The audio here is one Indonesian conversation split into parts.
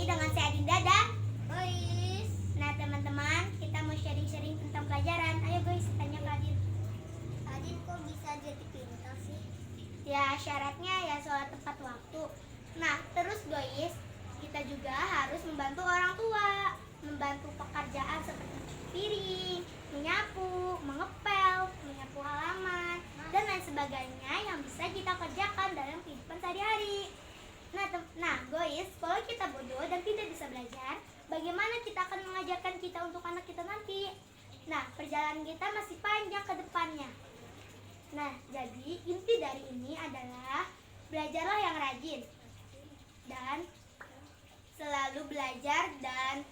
lagi dengan saya Dinda dan Guys, nah teman-teman, kita mau sharing-sharing tentang pelajaran. Ayo guys, tanya ke Adin. Adin kok bisa jadi pintar sih? Ya syaratnya ya sholat tepat waktu. Nah terus guys, kita juga harus membantu orang tua, membantu pekerjaan seperti mencuci piring, menyapu, mengepel, menyapu halaman, dan lain sebagainya yang bisa kita kerjakan dalam kehidupan sehari-hari. Nah guys, kalau kita bodoh dan tidak bisa belajar, bagaimana kita akan mengajarkan kita untuk anak kita nanti? Nah, perjalanan kita masih panjang ke depannya. Nah, jadi inti dari ini adalah belajarlah yang rajin dan selalu belajar dan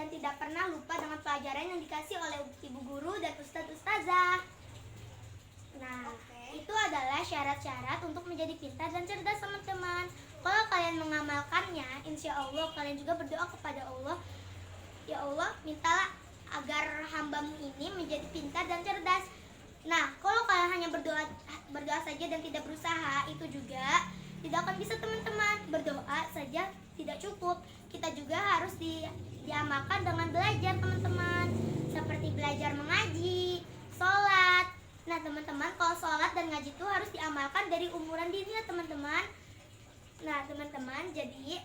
tidak pernah lupa dengan pelajaran yang dikasih oleh ibu guru dan ustadz ustazah. Nah, itu adalah syarat-syarat untuk menjadi pintar dan cerdas teman-teman. Kalau kalian mengamalkannya, insya Allah kalian juga berdoa kepada Allah. Ya Allah, mintalah agar hambamu ini menjadi pintar dan cerdas. Nah, kalau kalian hanya berdoa saja dan tidak berusaha, itu juga tidak akan bisa teman-teman. Berdoa saja tidak cukup. Kita juga harus diamalkan dengan belajar teman-teman. Seperti belajar mengaji, sholat. Nah teman-teman, kalau sholat dan ngaji itu harus diamalkan dari umuran dini ya teman-teman. Nah teman-teman, jadi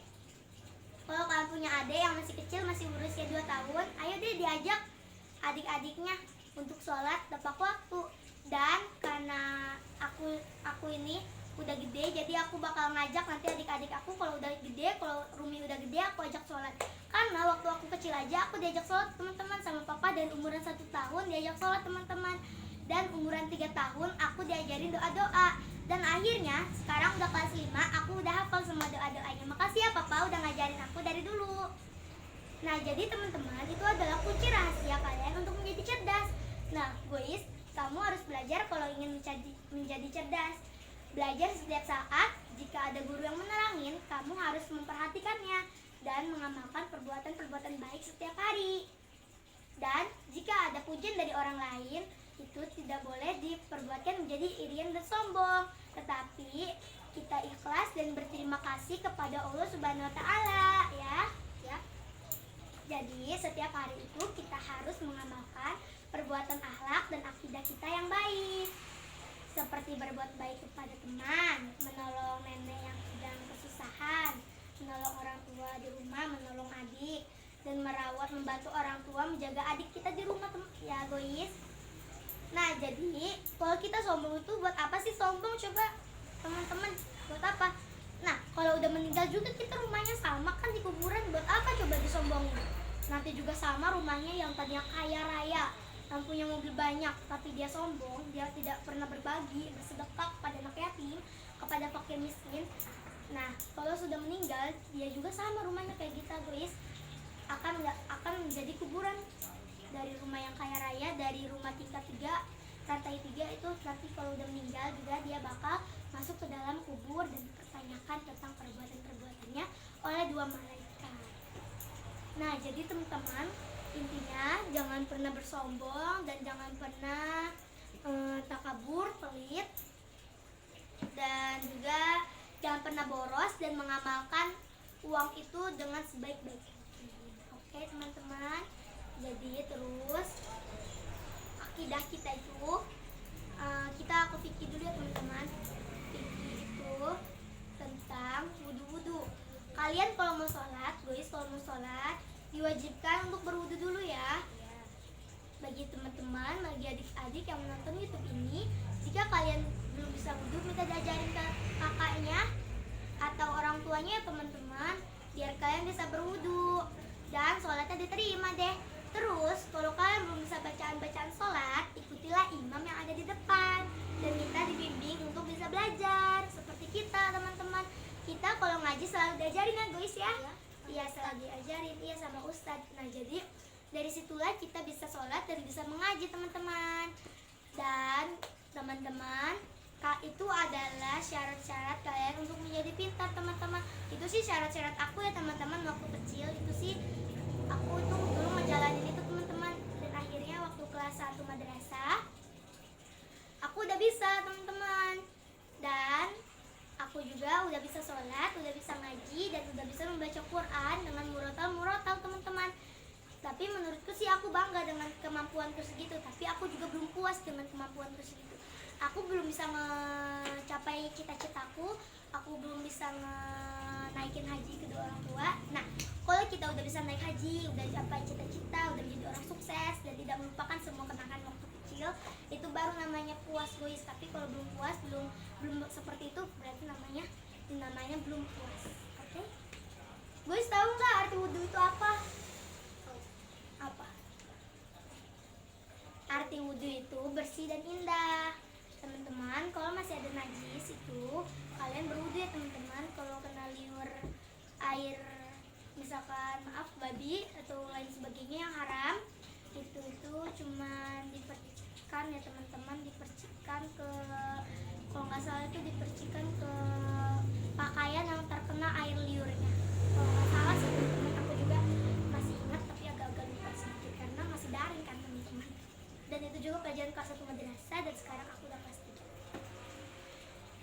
kalau kalian punya adik yang masih kecil, masih berusia 2 tahun, ayo deh diajak adik-adiknya untuk sholat tepat waktu. Dan karena aku ini udah gede, jadi aku bakal ngajak nanti adik-adik aku kalau udah gede, kalau Rumi udah gede, aku ajak sholat. Karena waktu aku kecil aja aku diajak sholat teman-teman sama papa, dari umuran 1 tahun diajak sholat teman-teman. Dan umuran 3 tahun aku diajarin doa-doa. Dan akhirnya sekarang udah kelas 5, aku udah hafal semua doa-doanya. Makasih ya papa udah ngajarin aku dari dulu. Nah jadi teman-teman, itu adalah kunci rahasia kalian untuk menjadi cerdas. Nah guys, kamu harus belajar kalau ingin menjadi cerdas. Belajar setiap saat. Jika ada guru yang menerangin, kamu harus memperhatikannya dan mengamalkan perbuatan-perbuatan baik setiap hari. Dan jika ada pujian dari orang lain, itu tidak boleh diperbuatkan menjadi irian dan sombong, tetapi kita ikhlas dan berterima kasih kepada Allah Subhanahu wa taala ya. Jadi setiap hari itu kita harus mengamalkan perbuatan akhlak dan akidah kita yang baik. Seperti berbuat baik kepada teman, menolong nenek yang sedang kesusahan, menolong orang tua di rumah, menolong adik, dan membantu orang tua menjaga adik kita di rumah ya guys. Nah jadi kalau kita sombong itu buat apa sih sombong, coba teman-teman, buat apa? Nah kalau udah meninggal juga kita rumahnya sama kan di kuburan, buat apa coba disombongin? Nanti juga sama rumahnya yang tadinya kaya raya, yang punya mobil banyak, tapi dia sombong, dia tidak pernah berbagi, bersedekah kepada anak yatim, kepada fakir miskin. Nah kalau sudah meninggal dia juga sama rumahnya kayak kita guys, akan menjadi kuburan. Dari rumah yang kaya raya, dari rumah tingkat 3, lantai 3 itu nanti kalau udah meninggal juga dia bakal masuk ke dalam kubur dan dipertanyakan tentang perbuatan-perbuatannya oleh 2 malaikat. Nah jadi teman-teman, intinya jangan pernah bersombong dan jangan pernah takabur, pelit, dan juga jangan pernah boros dan mengamalkan uang itu dengan sebaik-baiknya. Oke teman-teman, jadi terus akidah kita itu aku fikir dulu ya teman-teman. Fikir itu tentang wudu-wudu. Kalian kalau mau sholat, guys, kalau mau sholat diwajibkan untuk berwudu dulu ya. Bagi teman-teman, bagi adik-adik yang menonton YouTube ini, jika kalian belum bisa wudu, minta diajarin ke kakaknya atau orang tuanya ya teman-teman, biar kalian bisa berwudu dan sholatnya diterima deh. Terus kalau kalian belum bisa bacaan-bacaan sholat, ikutilah imam yang ada di depan dan kita dibimbing untuk bisa belajar seperti kita teman-teman. Kita kalau ngaji selalu diajarin ya guys ya. Iya selalu diajarin, iya sama ustadz. Nah jadi dari situlah kita bisa sholat dan bisa mengaji teman-teman. Dan teman-teman, itu adalah syarat-syarat kalian untuk menjadi pintar teman-teman. Itu sih syarat-syarat aku ya teman-teman waktu kecil. Itu sih aku tuh dulu ngejalanin itu teman-teman. Dan akhirnya waktu kelas 1 madrasah aku udah bisa teman-teman. Dan aku juga udah bisa sholat, udah bisa ngaji. haji dan udah bisa membaca Quran dengan murotal teman-teman. Tapi menurutku sih aku bangga dengan kemampuanku segitu, tapi aku juga belum puas dengan kemampuanku segitu. Aku belum bisa mencapai cita-citaku, aku belum bisa naikin haji kedua orang tua. Nah, kalau kita udah bisa naik haji, udah capai cita-cita, udah menjadi orang sukses dan tidak melupakan semua kenangan waktu kecil, itu baru namanya puas guys. Tapi kalau belum puas, belum seperti itu, berarti namanya belum puas. Oke? Guys, tahu nggak arti wudhu itu apa? Apa? Arti wudhu itu bersih dan indah. Teman-teman, kalau masih ada najis itu kalian berwudhu ya teman-teman. Kalau kena liur air, misalkan maaf babi atau lain sebagainya yang haram, itu cuma dipercikan ya teman-teman, dipercikan ke, kalau nggak salah itu dipercikan ke pakaian yang terkena air liurnya. Kalau nggak salah sih teman-teman, aku juga masih ingat tapi agak-agak lupa sedikit karena masih daring kan teman-teman. Dan itu juga pelajaran kelas 1 madrasah dan sekarang aku udah kelas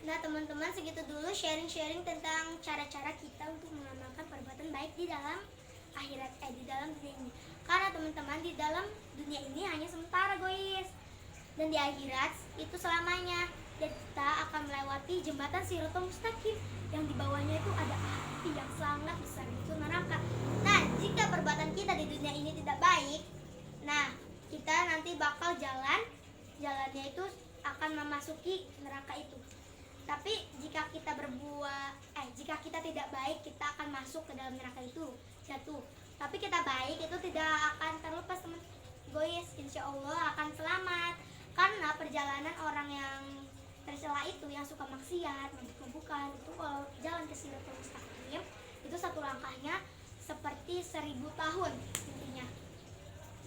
3. Nah teman-teman, segitu dulu sharing-sharing tentang cara-cara kita untuk mengamalkan perbuatan baik di dalam akhirat, di dalam dunia ini. Karena teman-teman, di dalam dunia ini hanya sementara guys, dan di akhirat itu selamanya. Dan kita akan melewati jembatan Shirathul Mustaqim yang di bawahnya itu ada api yang sangat besar, itu neraka. Nah, jika perbuatan kita di dunia ini tidak baik, nah kita nanti bakal jalannya itu akan memasuki neraka itu. Tapi jika kita tidak baik, kita akan masuk ke dalam neraka itu, jatuh. Tapi kita baik itu tidak akan terlepas teman guys, insya Allah akan selamat. Karena perjalanan orang yang tercela itu, yang suka maksiat, mabuk-mabukan, itu kalau jalan ke Shirathul Mustaqim itu satu langkahnya seperti 1000 tahun intinya.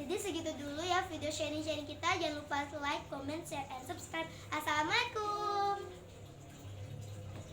Jadi segitu dulu ya video sharing-sharing kita. Jangan lupa like, comment, share, and subscribe. Assalamualaikum.